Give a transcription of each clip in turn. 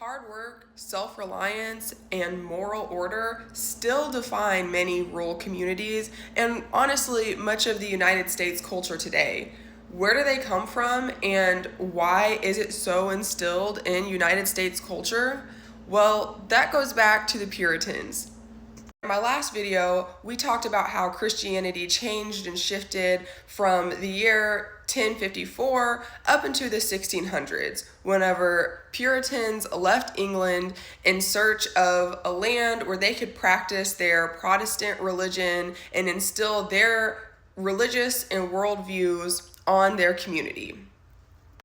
Hard work, self-reliance, and moral order still define many rural communities and honestly much of the United States culture today. Where do they come from and why is it so instilled in United States culture? Well, that goes back to the Puritans. In my last video, we talked about how Christianity changed and shifted from the year 1054 up into the 1600s, whenever Puritans left England in search of a land where they could practice their Protestant religion and instill their religious and worldviews on their community.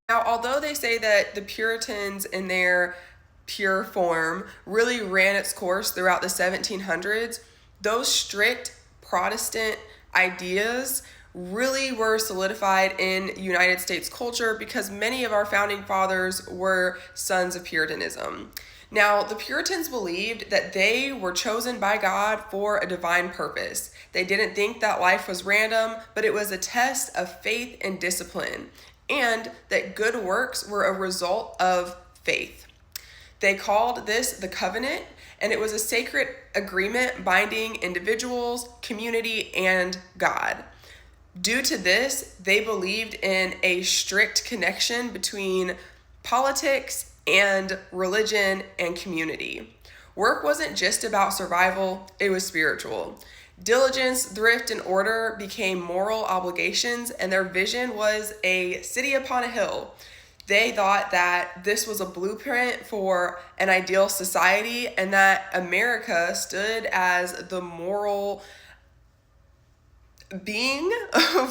Now, although they say that the Puritans in their pure form really ran its course throughout the 1700s, those strict Protestant ideas really were solidified in United States culture because many of our founding fathers were sons of Puritanism. Now, the Puritans believed that they were chosen by God for a divine purpose. They didn't think that life was random, but it was a test of faith and discipline, and that good works were a result of faith. They called this the covenant, and it was a sacred agreement binding individuals, community, and God. Due to this, they believed in a strict connection between politics and religion and community. Work wasn't just about survival, it was spiritual. Diligence, thrift, and order became moral obligations, and their vision was a city upon a hill. They thought that this was a blueprint for an ideal society and that America stood as the moral being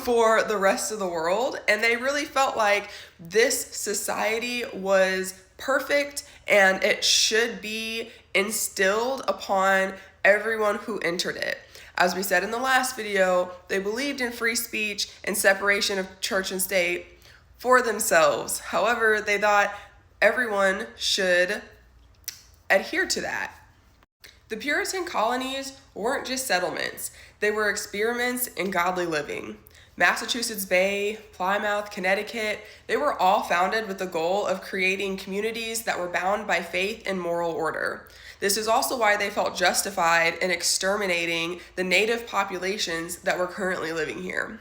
for the rest of the world. And they really felt like this society was perfect and it should be instilled upon everyone who entered it. As we said in the last video, they believed in free speech and separation of church and state for themselves. However, they thought everyone should adhere to that. The Puritan colonies weren't just settlements, they were experiments in godly living. Massachusetts Bay, Plymouth, Connecticut, they were all founded with the goal of creating communities that were bound by faith and moral order. This is also why they felt justified in exterminating the native populations that were currently living here.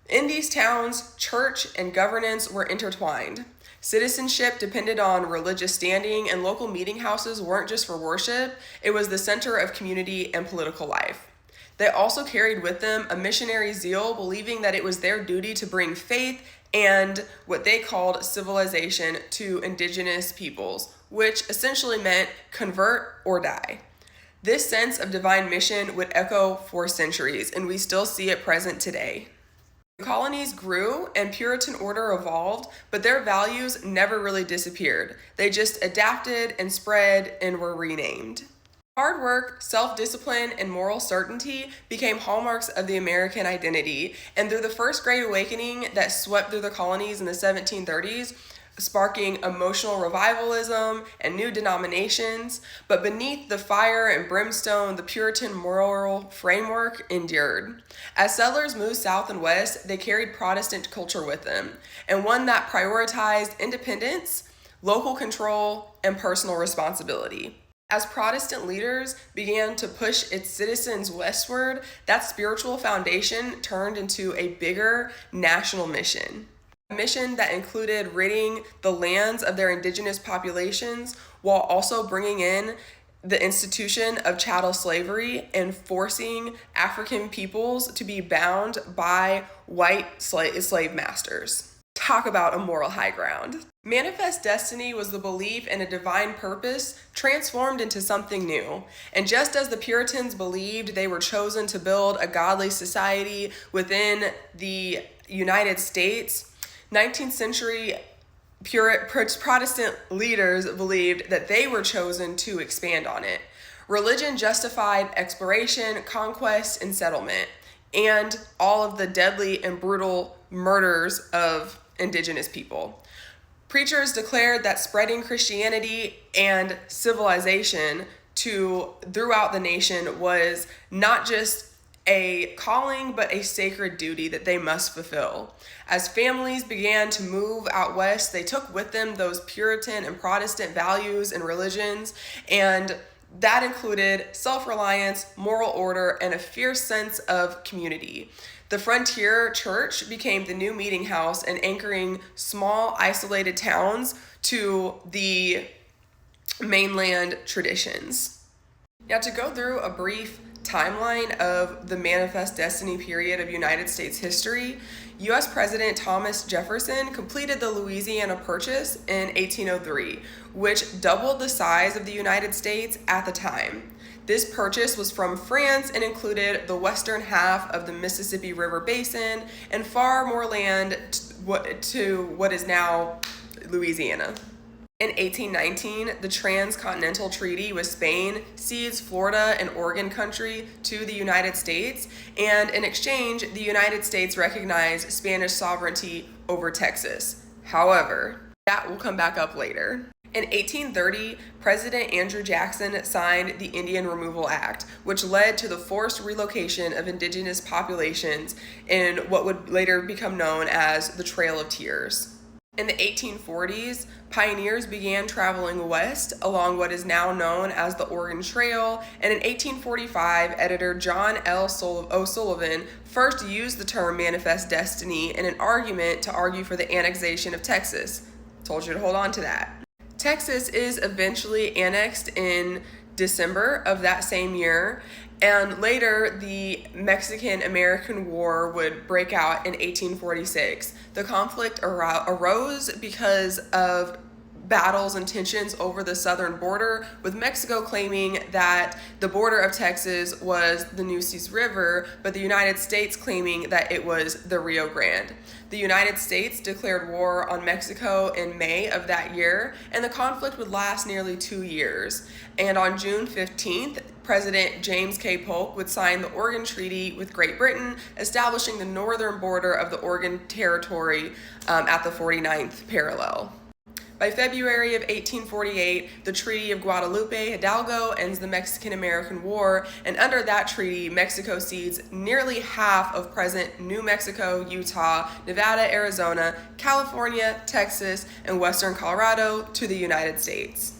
In these towns, church and governance were intertwined. Citizenship depended on religious standing, and local meeting houses weren't just for worship, it was the center of community and political life. They also carried with them a missionary zeal, believing that it was their duty to bring faith and what they called civilization to indigenous peoples, which essentially meant convert or die. This sense of divine mission would echo for centuries, and we still see it present today. The colonies grew and Puritan order evolved, but their values never really disappeared. They just adapted and spread and were renamed. Hard work, self-discipline, and moral certainty became hallmarks of the American identity, and through the First Great Awakening that swept through the colonies in the 1730s, sparking emotional revivalism and new denominations, but beneath the fire and brimstone, the Puritan moral framework endured. As settlers moved south and west, they carried Protestant culture with them, and one that prioritized independence, local control, and personal responsibility. As Protestant leaders began to push its citizens westward, that spiritual foundation turned into a bigger national mission. A mission that included ridding the lands of their indigenous populations while also bringing in the institution of chattel slavery and forcing African peoples to be bound by white slave masters. Talk about a moral high ground. Manifest destiny was the belief in a divine purpose transformed into something new. And just as the Puritans believed they were chosen to build a godly society within the United States, 19th century Protestant leaders believed that they were chosen to expand on it. Religion justified exploration, conquest, and settlement, and all of the deadly and brutal murders of indigenous people. Preachers declared that spreading Christianity and civilization throughout the nation was not just a calling but a sacred duty that they must fulfill. As families began to move out west, they took with them those Puritan and Protestant values and religions, and that included self-reliance, moral order, and a fierce sense of community. The frontier church became the new meeting house and anchoring small isolated towns to the mainland traditions. Now, to go through a brief timeline of the Manifest Destiny period of United States history, U.S. President Thomas Jefferson completed the Louisiana Purchase in 1803, which doubled the size of the United States at the time. This purchase was from France and included the western half of the Mississippi River Basin and far more land to what is now Louisiana. In 1819, the Transcontinental Treaty with Spain cedes Florida and Oregon country to the United States, and in exchange, the United States recognized Spanish sovereignty over Texas. However, that will come back up later. In 1830, President Andrew Jackson signed the Indian Removal Act, which led to the forced relocation of indigenous populations in what would later become known as the Trail of Tears. In the 1840s, pioneers began traveling west along what is now known as the Oregon Trail, and in 1845, editor John L. O'Sullivan first used the term Manifest Destiny in an argument to argue for the annexation of Texas. Told you to hold on to that. Texas is eventually annexed in December of that same year, and later the Mexican-American War would break out in 1846. The conflict arose because of battles and tensions over the southern border, with Mexico claiming that the border of Texas was the Nueces River, but the United States claiming that it was the Rio Grande. The United States declared war on Mexico in May of that year, and the conflict would last nearly 2 years. And on June 15th, President James K. Polk would sign the Oregon Treaty with Great Britain, establishing the northern border of the Oregon Territory at the 49th parallel. By February of 1848, the Treaty of Guadalupe Hidalgo ends the Mexican-American War, and under that treaty, Mexico cedes nearly half of present New Mexico, Utah, Nevada, Arizona, California, Texas, and western Colorado to the United States.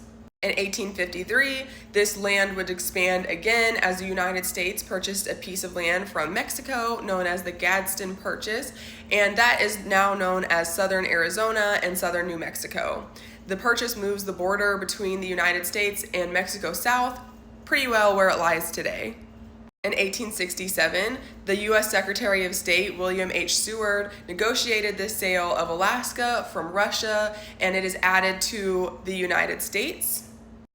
In 1853, this land would expand again as the United States purchased a piece of land from Mexico known as the Gadsden Purchase, and that is now known as southern Arizona and southern New Mexico. The purchase moves the border between the United States and Mexico south pretty well where it lies today. In 1867, the U.S. Secretary of State William H. Seward negotiated the sale of Alaska from Russia, and it is added to the United States.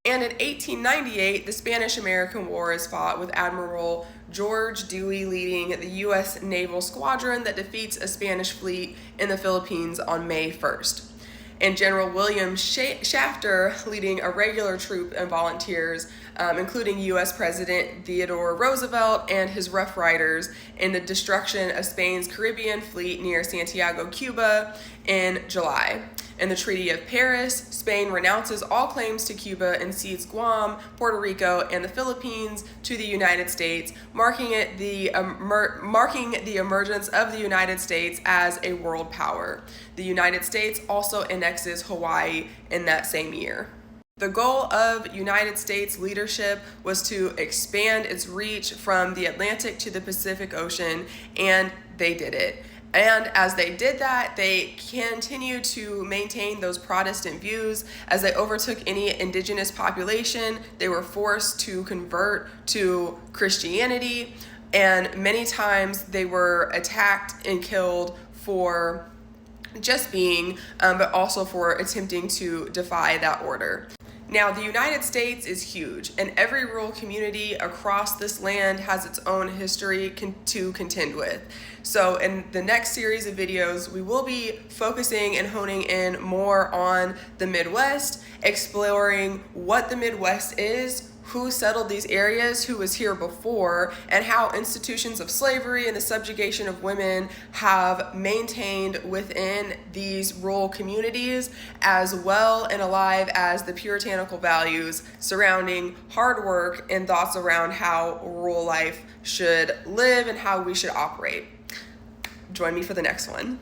And in 1898, the Spanish-American War is fought, with Admiral George Dewey leading the U.S. naval squadron that defeats a Spanish fleet in the Philippines on May 1st. And General William Shafter leading a regular troop and volunteers, including U.S. President Theodore Roosevelt and his Rough Riders, in the destruction of Spain's Caribbean fleet near Santiago, Cuba in July. In the Treaty of Paris, Spain renounces all claims to Cuba and cedes Guam, Puerto Rico, and the Philippines to the United States, marking the emergence of the United States as a world power. The United States also annexes Hawaii in that same year. The goal of United States leadership was to expand its reach from the Atlantic to the Pacific Ocean, and they did it. And as they did that, they continued to maintain those Protestant views. As they overtook any indigenous population, they were forced to convert to Christianity, and many times they were attacked and killed for just being, but also for attempting to defy that order. Now, the United States is huge, and every rural community across this land has its own history to contend with. So in the next series of videos, we will be focusing and honing in more on the Midwest, exploring what the Midwest is, who settled these areas, who was here before, and how institutions of slavery and the subjugation of women have maintained within these rural communities, as well and alive as the puritanical values surrounding hard work and thoughts around how rural life should live and how we should operate. Join me for the next one.